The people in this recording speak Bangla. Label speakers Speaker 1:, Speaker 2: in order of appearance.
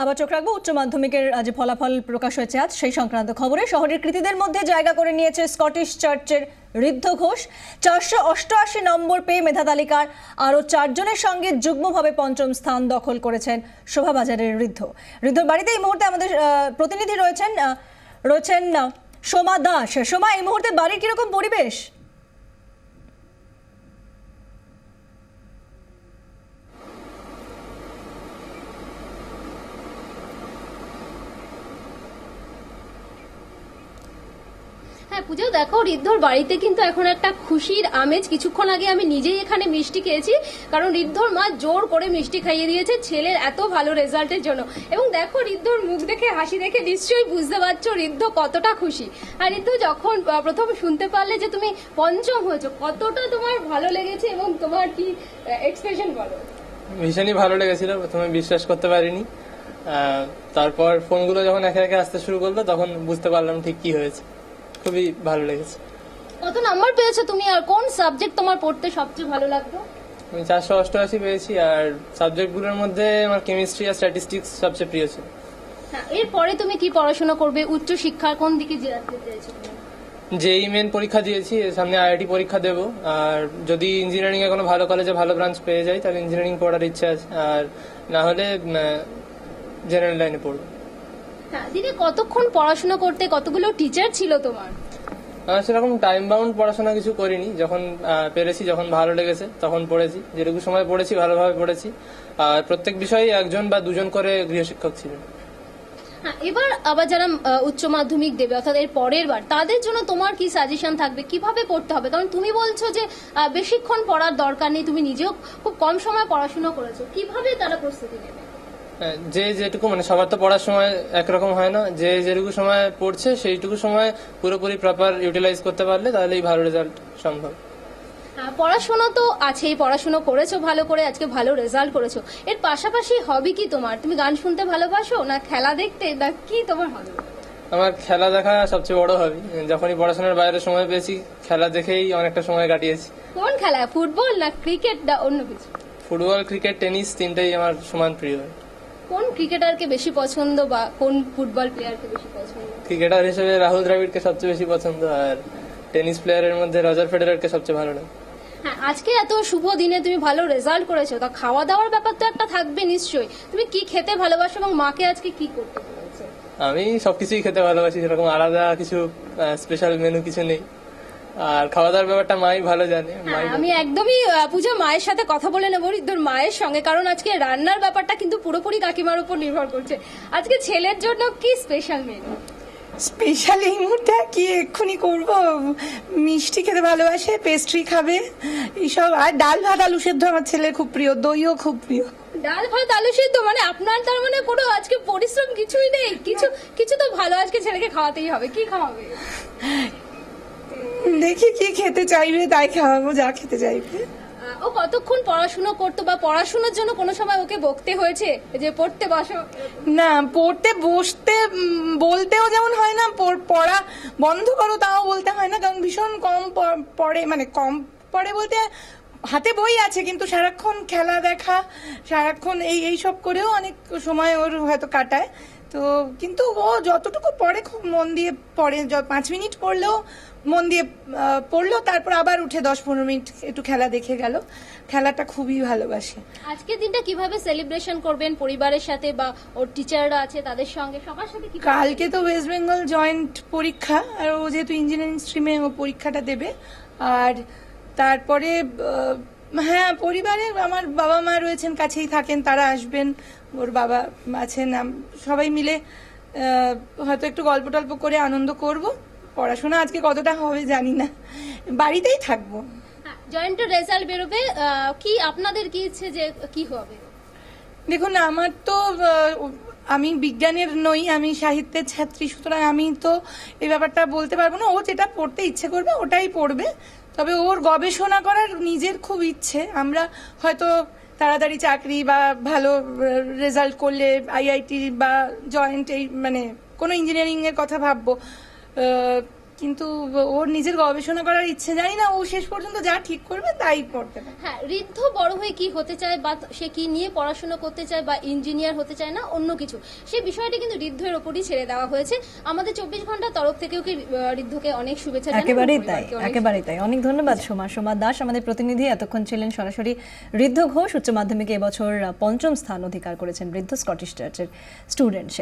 Speaker 1: আবার চোখ রাখবো উচ্চ মাধ্যমিকের যে ফলাফল প্রকাশ হয়েছে আজ সেই সংক্রান্ত খবরে। শহরের কৃতীদের মধ্যে জায়গা করে নিয়েছে স্কটিশ চার্চের ঋদ্ধ ঘোষ। 488 নম্বর পেয়ে মেধা তালিকার আরও 4 জনের সঙ্গে যুগ্মভাবে পঞ্চম স্থান দখল করেছেন শোভাবাজারের ঋদ্ধর বাড়িতে এই মুহূর্তে আমাদের প্রতিনিধি রয়েছেন সোমা দাস। সোমা, এই মুহূর্তে বাড়ির কিরকম পরিবেশ?
Speaker 2: হ্যাঁ পূজা, দেখো ঋদ্ধর বাড়িতে কিন্তু এখন একটা খুশির আমেজ। কিছুক্ষণ আগে আমি নিজেই এখানে মিষ্টি খেয়েছি, কারণ ঋদ্ধর মা জোর করে মিষ্টি খাইয়ে দিয়েছে ছেলের এত ভালো রেজাল্টের জন্য। এবং দেখো ঋদ্ধর মুখ দেখে, হাসি দেখে নিশ্চয়ই বুঝতে পারছো ঋদ্ধ কতটা খুশি। আর ঋদ্ধ, যখন প্রথম শুনতে পারলে যে তুমি পঞ্চম হয়েছো, কতটা তোমার ভালো লেগেছে এবং তোমার কি এক্সপ্রেশন বলো?
Speaker 3: ভীষণই ভালো লেগেছিল, প্রথমে বিশ্বাস করতে পারিনি। তারপর ফোনগুলো যখন একে একে আসতে শুরু করলো তখন বুঝতে পারলাম ঠিক কি হয়েছে। খুবই ভালো লেগেছে।
Speaker 2: কত নাম্বার পেয়েছো তুমি, আর কোন সাবজেক্ট তোমার পড়তে সবচেয়ে ভালো লাগতো?
Speaker 3: আমি 488 পেয়েছি, আর সাবজেক্টগুলোর মধ্যে আমার কেমিস্ট্রি আর স্ট্যাটিস্টিক্স সবচেয়ে প্রিয় ছিল।
Speaker 2: হ্যাঁ, এরপরে তুমি কি পড়াশোনা করবে? উচ্চ শিক্ষার কোন দিকে যেতে চাইছো?
Speaker 3: জেই মেন পরীক্ষা দিয়েছি, সামনে আইআইটি পরীক্ষা দেব। আর যদি ইঞ্জিনিয়ারিং এ কোনো ভালো কলেজে ভালো ব্রাঞ্চ পেয়ে যাই তাহলে ইঞ্জিনিয়ারিং পড়ার ইচ্ছা আছে, আর না হলে জেনারেল লাইনে পড়বো।
Speaker 2: হ্যাঁ, দিনে কতক্ষণ পড়াশোনা করতে? কতগুলো টিচার ছিল তোমার?
Speaker 3: সেরকম টাইম বাউন্ড পড়াশোনা কিছু করিনি, যখন পেরেছি, যখন ভালো লেগেছে তখন পড়েছি। যেটুকু সময় পড়েছি ভালোভাবে পড়েছি। আর প্রত্যেক বিষয়ে একজন বা দুজন করে গৃহশিক্ষক ছিলেন।
Speaker 2: হ্যাঁ, এবার আবার যারা উচ্চ মাধ্যমিক দেবে, অর্থাৎ এর পরের বার, তাদের জন্য তোমার কি সাজেশন থাকবে? কিভাবে পড়তে হবে? কারণ তুমি বলছো যে বেশিক্ষণ পড়ার দরকার নেই, তুমি নিজেও খুব কম সময় পড়াশোনা করেছো। কিভাবে তারা প্রস্তুতি নেবে?
Speaker 3: যে যেটুকু, মানে সবার তো পড়ার সময় একরকম হয় না, যে যেটুকু সময় পড়ছে সেইটুকু সময় পুরোপুরি প্রপার ইউটিলাইজ করতে পারলে তাহলেই ভালো রেজাল্ট সম্ভব।
Speaker 2: পড়াশোনা তো আছেই, পড়াশোনা করেছো ভালো করে, আজকে ভালো রেজাল্ট করেছো। এর পাশাপাশি হবি কি তোমার? তুমি গান শুনতে ভালোবাসো, না খেলা দেখতে, না কি তোমার হবি?
Speaker 3: আমার খেলা দেখা সবচেয়ে বড় হবি। যখনই পড়াশোনার বাইরে সময় পেয়েছি খেলা দেখেই অনেকটা সময় কাটিয়েছি।
Speaker 2: কোন খেলা? ফুটবল না ক্রিকেট না অন্য কিছু?
Speaker 3: ফুটবল, ক্রিকেট, টেনিস তিনটেই আমার সমান প্রিয়।
Speaker 2: কোন ক্রিকেটারকে বেশি পছন্দ বা কোন ফুটবল প্লেয়ারকে বেশি পছন্দ?
Speaker 3: ক্রিকেটার হিসেবে রাহুল দ্রাবিড়কে সবচেয়ে বেশি পছন্দ, আর টেনিস প্লেয়ারের মধ্যে রজার ফেডারারকে সবচেয়ে ভালো লাগে।
Speaker 2: হ্যাঁ, আজকে এত শুভ দিনে তুমি ভালো রেজাল্ট করেছো, তা খাওয়া দাওয়ার ব্যাপার তো একটা থাকবে নিশ্চয়ই। তুমি কি খেতে ভালোবাসো এবং মাকে আজকে কি করতে বলেছো?
Speaker 3: আমি সবকিছুই খেতে ভালোবাসি, সেরকম আলাদা কিছু স্পেশাল মেনু কিছু নেই। আর খাওয়া দাওয়ার ব্যাপারটা মাই ভালো জানে।
Speaker 2: আমি একদমই পূজা মায়ের সাথে কথা বলে নেবো, ঋদ্ধর মায়ের সঙ্গে, কারণ আজকে রান্নার ব্যাপারটা কিন্তু পুরোপুরি কাকিমার উপর নির্ভর করছে। আজকে ছেলের জন্য কি স্পেশাল মেনু?
Speaker 4: স্পেশাল এই মুহূর্তে কি এক্ষুনি করব? মিষ্টি খেতে ভালোবাসে, পেস্ট্রি খাবে, এইসব। আর ডাল ভাত আলু সেদ্ধ আমার ছেলের খুব প্রিয়, দইও খুব প্রিয়।
Speaker 2: ডাল ভাত আলু সেদ্ধ, মানে আপনার তার মানে কোনো আজকে পরিশ্রম কিছুই নেই? কিছু কিছু তো ভালো আজকে ছেলেকে খাওয়াতেই হবে। কি খাওয়াবে?
Speaker 4: দেখি কি খেতে চাইবে তাই খাওয়াবো, যা খেতে চাইবে।
Speaker 2: ও কতক্ষণ পড়াশোনা করতো, বা পড়াশোনার জন্য কোনো সময় ওকে বকতে হয়েছে যে পড়তে বসো?
Speaker 4: না, পড়তে বসতে বলতেও যেমন হয় না, পড়া বন্ধ করো তাও বলতে হয় না, কারণ ভীষণ কম পড়ে। মানে কম পড়ে বলতে হাতে বই আছে কিন্তু সারাক্ষণ খেলা দেখা, সারাক্ষণ এই সব করেও অনেক সময় ওর হয়তো কাটায়। তো কিন্তু ও যতটুকু পড়ে খুব মন দিয়ে পড়ে। 5 মিনিট পড়লেও মন দিয়ে পড়লো, তারপর আবার উঠে 10-15 মিনিট একটু খেলা দেখে গেল। খেলাটা খুবই ভালোবাসে।
Speaker 2: আজকের দিনটা কিভাবে সেলিব্রেশন করবেন পরিবারের সাথে, বা ওর টিচাররা আছে তাদের সঙ্গে, সবার সাথে?
Speaker 4: কালকে তো ওয়েস্ট বেঙ্গল জয়েন্ট পরীক্ষা, আর ও যেহেতু ইঞ্জিনিয়ারিং স্ট্রিমে ও পরীক্ষাটা দেবে। আর তারপরে হ্যাঁ, পরিবারে আমার বাবা মা রয়েছেন, কাছেই থাকেন, তারা আসবেন। ওর বাবা আছেন, সবাই মিলে হয়তো একটু গল্প টল্প করে আনন্দ করব। পড়াশোনা আজকে কতটা হবে জানি না, বাড়িতেই থাকবো।
Speaker 2: জয়েন্টের রেজাল্ট বেরোবে, কি আপনাদের কি ইচ্ছে যে কি হবে?
Speaker 4: দেখুন, আমার তো আমি বিজ্ঞানের নই, আমি সাহিত্যের ছাত্রী, সুতরাং আমি তো এই ব্যাপারটা বলতে পারবো না। ও যেটা পড়তে ইচ্ছে করবে ওটাই পড়বে। তবে ওর গবেষণা করার নিজের খুব ইচ্ছে। আমরা হয়তো তাড়াতাড়ি চাকরি বা ভালো রেজাল্ট করলে আইআইটি বা জয়েন্ট, এই মানে কোনো ইঞ্জিনিয়ারিং এর কথা ভাববো। কিন্তু ওর নিজের গবেষণা করার ইচ্ছে, জানি না ও শেষ পর্যন্ত যা ঠিক করবে তাই পড়তে পারে।
Speaker 2: হ্যাঁ, ঋদ্ধ বড় হয়ে কি হতে চায় বা সে কি নিয়ে পড়াশোনা করতে চায় বা ইঞ্জিনিয়ার হতে চায় না অন্য কিছু, সেই বিষয়টি কিন্তু ঋদ্ধের ওপরই ছেড়ে দেওয়া হয়েছে। আমাদের 24 ঘন্টার তরফ থেকেও কি ঋদ্ধকে অনেক শুভেচ্ছা জানাই,
Speaker 1: একেবারেই তাই,
Speaker 2: পরিবারকে অনেক
Speaker 1: একেবারেই তাই। অনেক ধন্যবাদ সোমা দাস, আমাদের প্রতিনিধি। এতক্ষণ ছিলেন সরাসরি ঋদ্ধ ঘোষ, উচ্চ মাধ্যমিকে এবছর 5ম স্থান অধিকার করেছেন ঋদ্ধ স্কটিশ চার্চের স্টুডেন্ট সে।